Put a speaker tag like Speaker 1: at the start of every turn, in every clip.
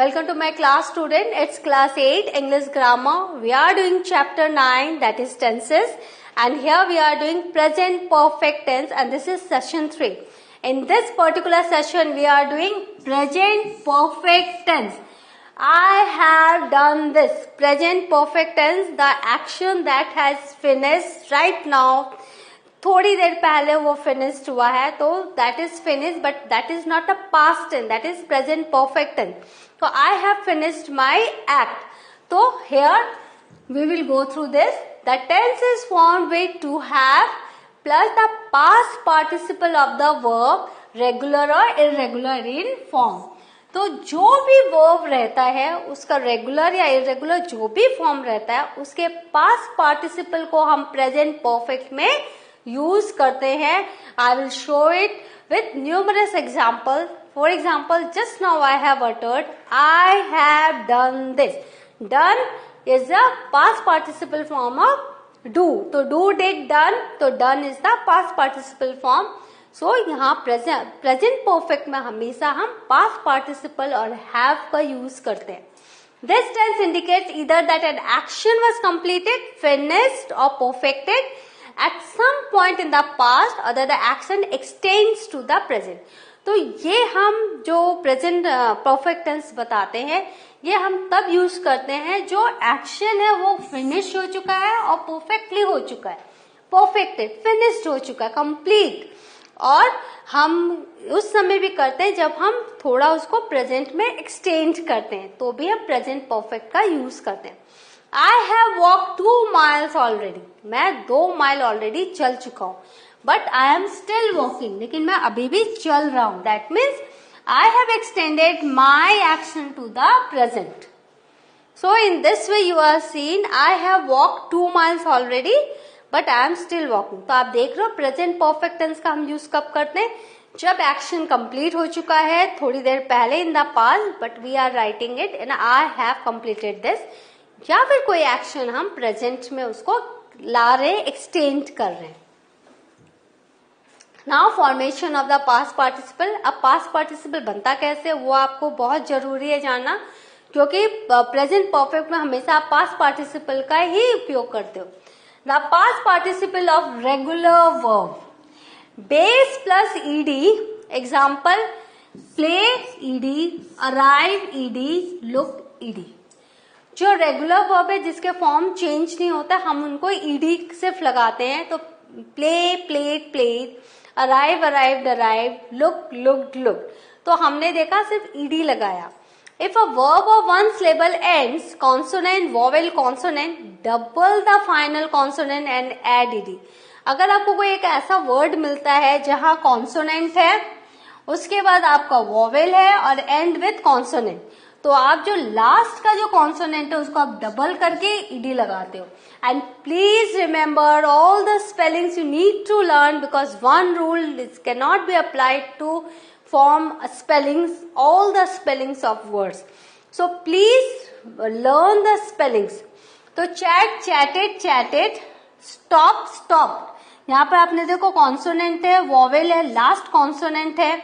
Speaker 1: Welcome to my class student. It's class 8 English grammar. We are doing chapter 9, that is tenses, and here we are doing present perfect tense, and this is session 3. In this particular session we are doing present perfect tense. I have done this. Present perfect tense, the action that has finished right now. थोड़ी देर पहले वो finished हुआ है, तो that is finish, but that is not a past tense, that is present perfect tense. तो I have finished my act. तो here we will go through this. The tense is formed with to have plus the past participle of the verb, regular और irregular in form. तो जो भी verb रहता है उसका regular या irregular जो भी फॉर्म रहता है उसके पास्ट पार्टिसिपल को हम प्रेजेंट परफेक्ट में यूज करते हैं. I will show it with numerous example. For example, just now I have uttered I have done this. Done is the past participle form of do. तो do did done, तो done is the past participle form. So यहाँ present perfect में हमेशा हम past participle और have का use करते हैं. This tense indicates either that an action was completed, finished और perfected at some point in the past or that the action extends to the present. तो ये हम जो प्रेजेंट परफेक्ट टेंस बताते हैं ये हम तब यूज करते हैं जो एक्शन है वो फिनिश हो चुका है और परफेक्टली हो चुका है, परफेक्टेड, फिनिश्ड हो चुका है, कंप्लीट. और हम उस समय भी करते हैं जब हम थोड़ा उसको प्रेजेंट में एक्सटेंड करते हैं, तो भी हम प्रेजेंट परफेक्ट का यूज करते हैं. I have walked 2 miles already. मैं 2 माइल ऑलरेडी चल चुका हूँ. But I am still walking, लेकिन मैं अभी भी चल रहा हूँ. That means I have extended my action to the present. So in this way you are seen I have walk 2 miles already but I am still walking. तो आप देख रहे हो प्रेजेंट परफेक्ट टेंस का हम यूज कब करते हैं? जब एक्शन कंप्लीट हो चुका है थोड़ी देर पहले in the past, but we are writing it in I have completed this. या फिर कोई एक्शन हम प्रेजेंट में उसको ला रहे, एक्सटेंड कर रहे हैं. Now formation of the past participle. अब पास्ट पार्टिसिपल बनता कैसे वो आपको बहुत जरूरी है जानना, क्योंकि प्रेजेंट परफेक्ट में हमेशा आप पास्ट पार्टिसिपल का ही उपयोग करते हो. The past participle of regular verb, base plus ED. Example, play ED, arrive ED, look ED. जो रेगुलर वर्ब है जिसके फॉर्म चेंज नहीं होता हम उनको ईडी सिर्फ लगाते हैं. तो play, played, played, arrive, arrived, arrived, look, looked, looked. तो हमने देखा सिर्फ ईडी लगाया. If a verb of one syllable ends consonant, vowel, consonant, double the final consonant and add ED. अगर आपको कोई एक ऐसा वर्ड मिलता है जहां कॉन्सोनेंट है, उसके बाद आपका वोवेल है और एंड विथ कॉन्सोनेंट, तो आप जो लास्ट का जो कॉन्सोनेंट है उसको आप डबल करके ईडी लगाते हो. And please remember all the spellings you need to learn, because one rule can not be applied to form spellings, all the spellings of words. So please learn the spellings. तो chat, chatted, chatted, stop, stop. यहाँ पर आपने देखो consonant है, vowel है, last consonant है,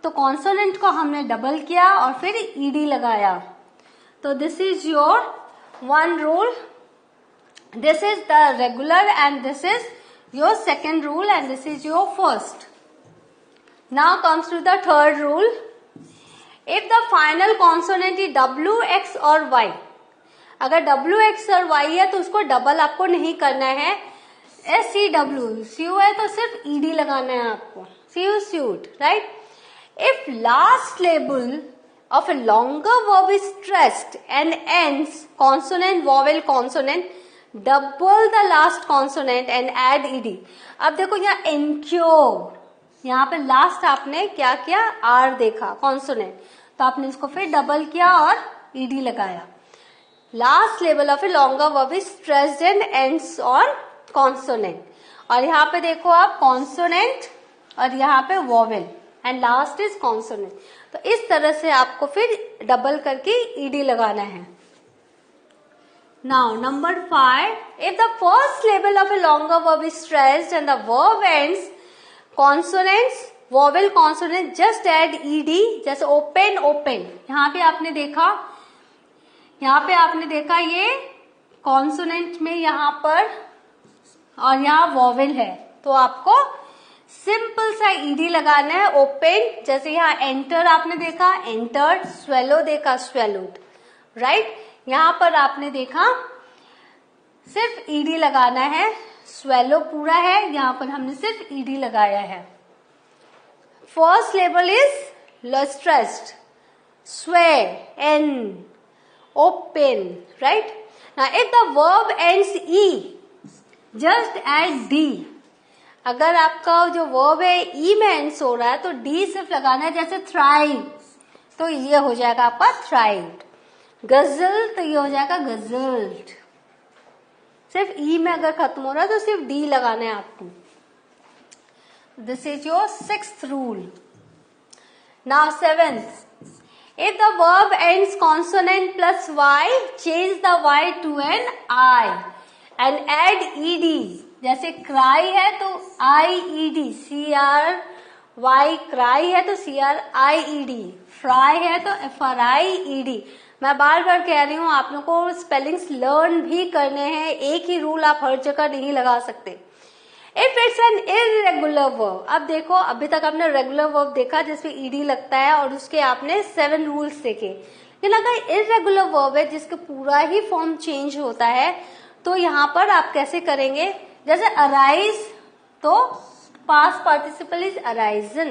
Speaker 1: तो consonant को हमने डबल किया और फिर ईडी लगाया. तो this is your one rule. This is the regular and this is your second rule and this is your first. Now comes to the third rule. If the final consonant is W, X और Y. अगर W, X और Y है तो उसको double आपको नहीं करना है. एस सी डब्ल्यू, सी है तो सिर्फ ईडी लगाना है आपको. See you, suit, right. If last label of a longer verb is stressed and ends consonant, vowel, consonant, double the last consonant and add ed. अब देखो यहाँ incure, यहाँ पे लास्ट आपने क्या किया? आर देखा, कॉन्सोनेंट, तो आपने इसको फिर डबल किया और ed लगाया. Last level of a longer verb is stressed and ends on consonant. और यहाँ पे देखो आप कॉन्सोनेंट और यहाँ पे vowel and last is consonant. तो इस तरह से आपको फिर डबल करके ईडी लगाना है. Now number 5, if the first syllable of a longer verb is stressed and the verb ends consonants vowel consonant just add ED, जैसे ओपन ओपन, यहाँ पे आपने देखा ये कॉन्सोनेंट में यहाँ पर और यहाँ वॉवेल है, तो आपको सिंपल सा ईडी लगाना है। ओपन, जैसे यहाँ एंटर आपने देखा एंटर्ड, स्वेलो देखा स्वेलोड, राइट। यहाँ पर आपने देखा सिर्फ ईडी लगाना है, स्वेलो पूरा है, यहाँ पर हमने सिर्फ ईडी लगाया है। First syllable is stressed, swear, an, open, right. Now if the verb ends E, just add D. अगर आपका जो वर्ब है ई में एंड्स हो रहा है तो डी सिर्फ लगाना है, जैसे थ्राइव, तो ये हो जाएगा आपका थ्राइव्ड। गजल, तो ये हो जाएगा गजल्ड। सिर्फ ई में अगर खत्म हो रहा है तो सिर्फ डी लगाना है आपको। This is your 6th rule. Now 7th, if the verb ends consonant plus y, change the y to an I and add ed। जैसे cry है तो IED, CRY, cry है तो CRIED, fry है तो FRIED। मैं बार बार कह रही हूँ, आप लोगों को स्पेलिंग्स लर्न भी करने हैं, एक ही रूल आप हर जगह नहीं लगा सकते। If it's an irregular verb, अब देखो अभी तक आपने रेगुलर वर्ब देखा जिसमें ईडी लगता है और उसके आपने 7 रूल्स देखे, लेकिन अगर इरेगुलर वर्ब है जिसका पूरा ही फॉर्म चेंज होता है तो यहाँ पर आप कैसे करेंगे? जैसे अराइज, तो past participle is arisen,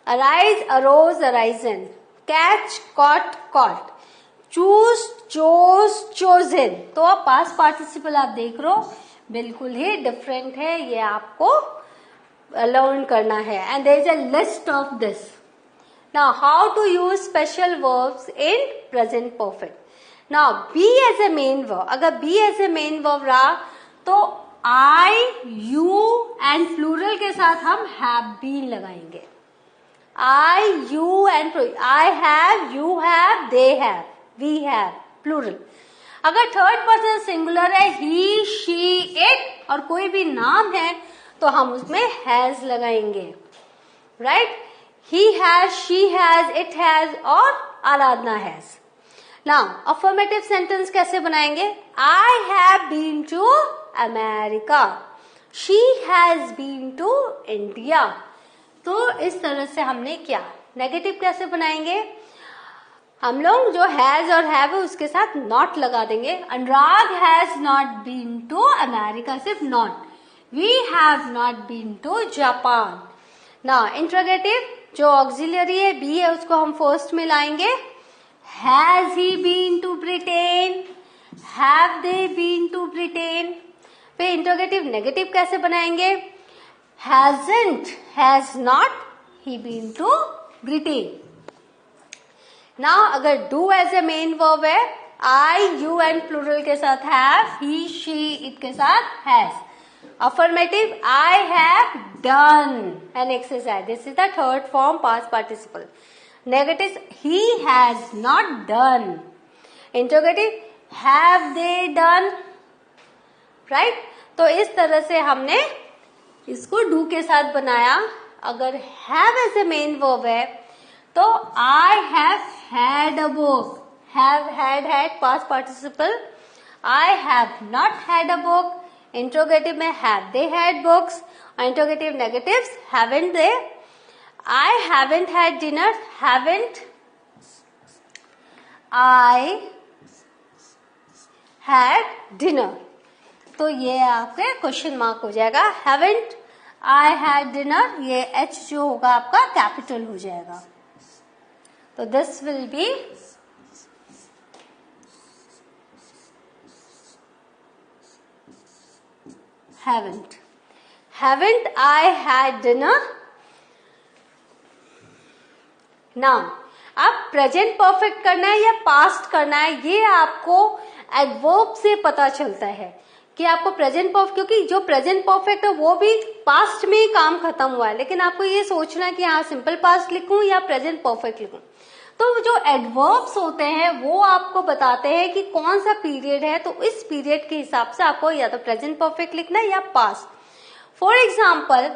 Speaker 1: arise, arose, arisen. Catch, caught, caught. Choose, chose, chosen. तो अब पास्ट पार्टिसिपल आप देख रहे हो बिल्कुल ही डिफरेंट है, ये आपको लर्न करना है। And there is a list of this. Now how to use special verbs in present perfect. Now be as a main verb, अगर be as a main verb रहा तो आई, यू एंड प्लूरल के साथ हम have been लगाएंगे। I, you and I have, you have, they have, we have, plural. अगर third person singular है, he, she, it और कोई भी नाम है तो हम उसमें हैज लगाएंगे, right. He has, she has, it has और Aradhana has. Now affirmative sentence कैसे बनाएंगे? I have been to America, she has been to India. तो इस तरह से हमने क्या, नेगेटिव कैसे बनाएंगे? हम लोग जो हैज और हैव है उसके साथ नॉट लगा देंगे। Anurag has not been to America, सिर्फ not. We have not been to Japan. Now interrogative, जो ऑक्सिलरी है बी है उसको हम फर्स्ट में लाएंगे। Has he been to Britain, have they been to Britain. फिर इंट्रोगेटिव नेगेटिव कैसे बनाएंगे? Hasn't, has not he been to Britain. Now अगर do as a main verb है, आई, यू एंड प्लूरल के साथ हैव, ही, शी, इट के साथ has. Affirmative, I have done an exercise, this is the third form past participle. Negative, he has not done. Interrogative, have they done, right. तो इस तरह से हमने इसको डू के साथ बनाया। अगर have as a main verb है तो I have had a book, have, had, had past participle. I have not had a book. Interrogative में हैव दे हैड बुक्स और interrogative negatives haven't they. I haven't had dinner, haven't I had dinner. तो ये आपके question mark हो जाएगा। Haven't I had dinner, ये H जो होगा आपका कैपिटल हो जाएगा। तो this will be haven't. Haven't I had dinner? Now, अब प्रेजेंट परफेक्ट करना है या पास्ट करना है, ये आपको एडवर्ब से पता चलता है कि आपको प्रेजेंट परफेक्ट, क्योंकि जो प्रेजेंट परफेक्ट है वो भी पास्ट में ही काम खत्म हुआ है, लेकिन आपको ये सोचना है कि हाँ सिंपल पास्ट लिखूं या प्रेजेंट परफेक्ट लिखूं। तो जो एडवर्ब्स होते हैं वो आपको बताते हैं कि कौन सा पीरियड है, तो इस पीरियड के हिसाब से आपको या तो प्रेजेंट परफेक्ट लिखना है या past. For example,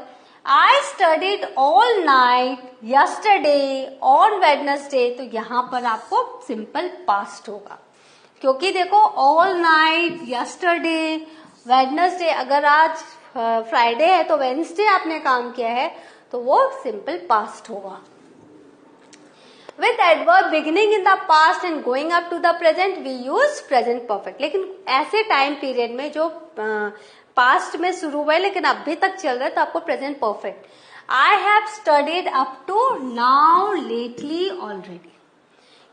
Speaker 1: I studied all night yesterday on Wednesday, तो यहाँ पर आपको सिंपल पास्ट होगा, क्योंकि देखो all night, yesterday, Wednesday, अगर आज फ्राइडे है तो वेडनेसडे आपने काम किया है तो वो सिंपल पास्ट होगा. With adverb beginning in the past and going up to the present, we use present perfect. लेकिन ऐसे टाइम पीरियड में जो पास्ट में शुरू हुआ है लेकिन अभी तक चल रहा है तो आपको present perfect. I have studied up to now lately already.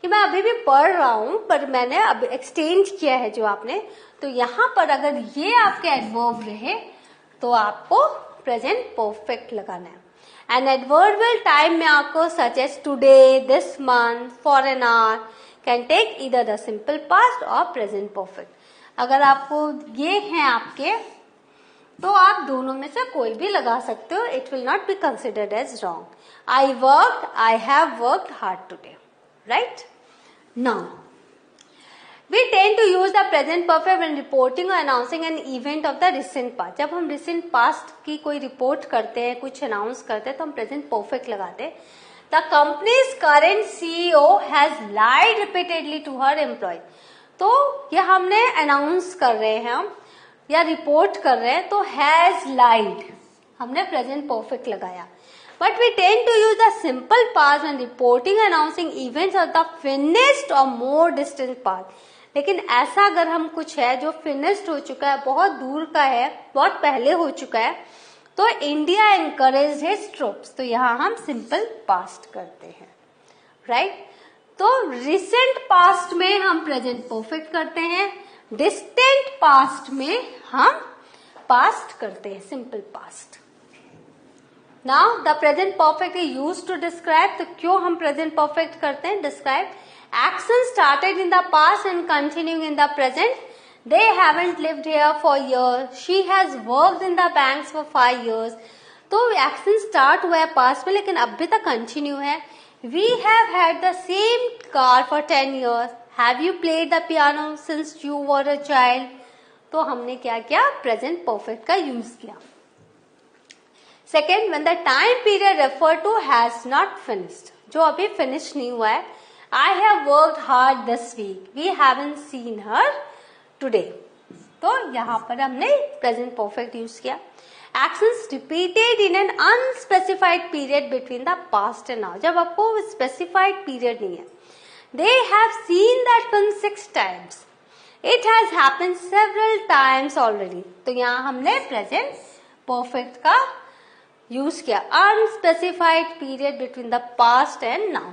Speaker 1: कि मैं अभी भी पढ़ रहा हूं पर मैंने अब एक्सचेंज किया है जो आपने, तो यहां पर अगर ये आपके एडवर्ब रहे तो आपको प्रेजेंट परफेक्ट लगाना है. एंड एडवर्बियल टाइम में आपको such as today, this month, for an hour can take either the simple past or present perfect. अगर आपको ये हैं आपके तो आप दोनों में से कोई भी लगा सकते हो. It will not be considered as wrong. I worked, I have worked hard today. Right now we tend to use the present perfect when reporting or announcing an event of the recent past. जब हम recent past की कोई report करते हैं, कुछ announce करते हैं तो हम present perfect लगाते हैं. The company's current CEO has lied repeatedly to her employees. तो ये हमने अनाउंस कर रहे हैं हम या रिपोर्ट कर रहे हैं तो has lied हमने present perfect लगाया. But we tend to use the simple past when reporting and announcing events of the finished or more distant past. लेकिन ऐसा अगर हम कुछ है जो फिनिश्ड हो चुका है, बहुत दूर का है, बहुत पहले हो चुका है, तो इंडिया एनकरेज हिज ट्रूप्स, तो यहाँ हम सिंपल पास्ट करते हैं. राइट तो रिसेंट पास्ट में हम प्रेजेंट परफेक्ट करते हैं, डिस्टेंट पास्ट में हम पास्ट करते हैं simple past. Now the present perfect is used to describe. तो क्यों हम प्रेजेंट परफेक्ट करते हैं? Describe action started in the past and continuing in the present. They haven't lived here for years. She has worked in the banks for 5 years. तो action start हुआ है past में लेकिन अभी तक continue है. We have had the same car for 10 years. Have you played the piano since you were a child? तो हमने क्या किया? Present perfect का use किया. Second, when the time period referred to has not finished, जो अभी finish नहीं हुआ है. I have worked hard this week. We haven't seen her today. तो यहाँ पर हमने present perfect use किया. Actions repeated in an unspecified period between the past and now. जब आपको specified period नहीं है. They have seen that film 6 times. It has happened several times already. तो यहाँ हमने present perfect का use किया. Unspecified period between the past and now.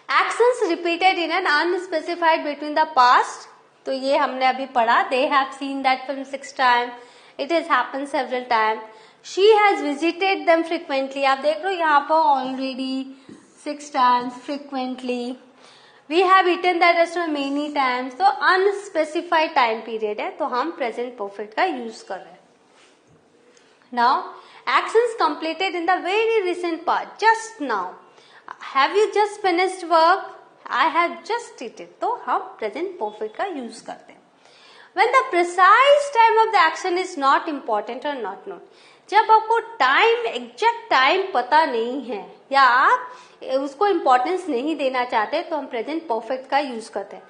Speaker 1: Actions repeated in an unspecified between the past. तो ये हमने अभी पढ़ा. They have seen that film 6 times. It has happened several times. She has visited them frequently. आप देख लो यहाँ पर already 6 times frequently. We have eaten that restaurant many times. तो unspecified time period है तो हम present perfect का use कर रहे हैं. Now actions completed in the very recent past. Just now. Have you just finished work? I have just eaten. तो हम present perfect का use करते हैं. When the precise time of the action is not important or not known. जब आपको time, exact time पता नहीं है या आप उसको इम्पोर्टेंस नहीं देना चाहते तो हम प्रेजेंट परफेक्ट का यूज करते हैं.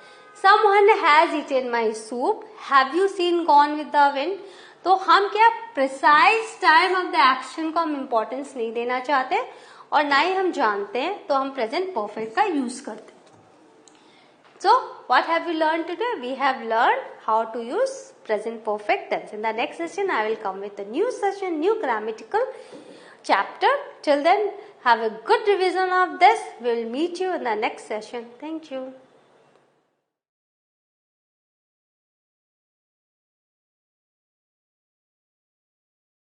Speaker 1: Someone has eaten my soup. Have you seen Gone with the Wind? तो हम क्या precise time of the action को हम इम्पोर्टेंस नहीं देना चाहते और ना ही हम जानते हैं तो हम प्रेजेंट परफेक्ट का यूज करते हैं. So what have we learned today? We have learned how to use present perfect tense. In the next session, I will come with a new session, new grammatical chapter. Till then, have a good revision of this. We will meet you in the next session. Thank you.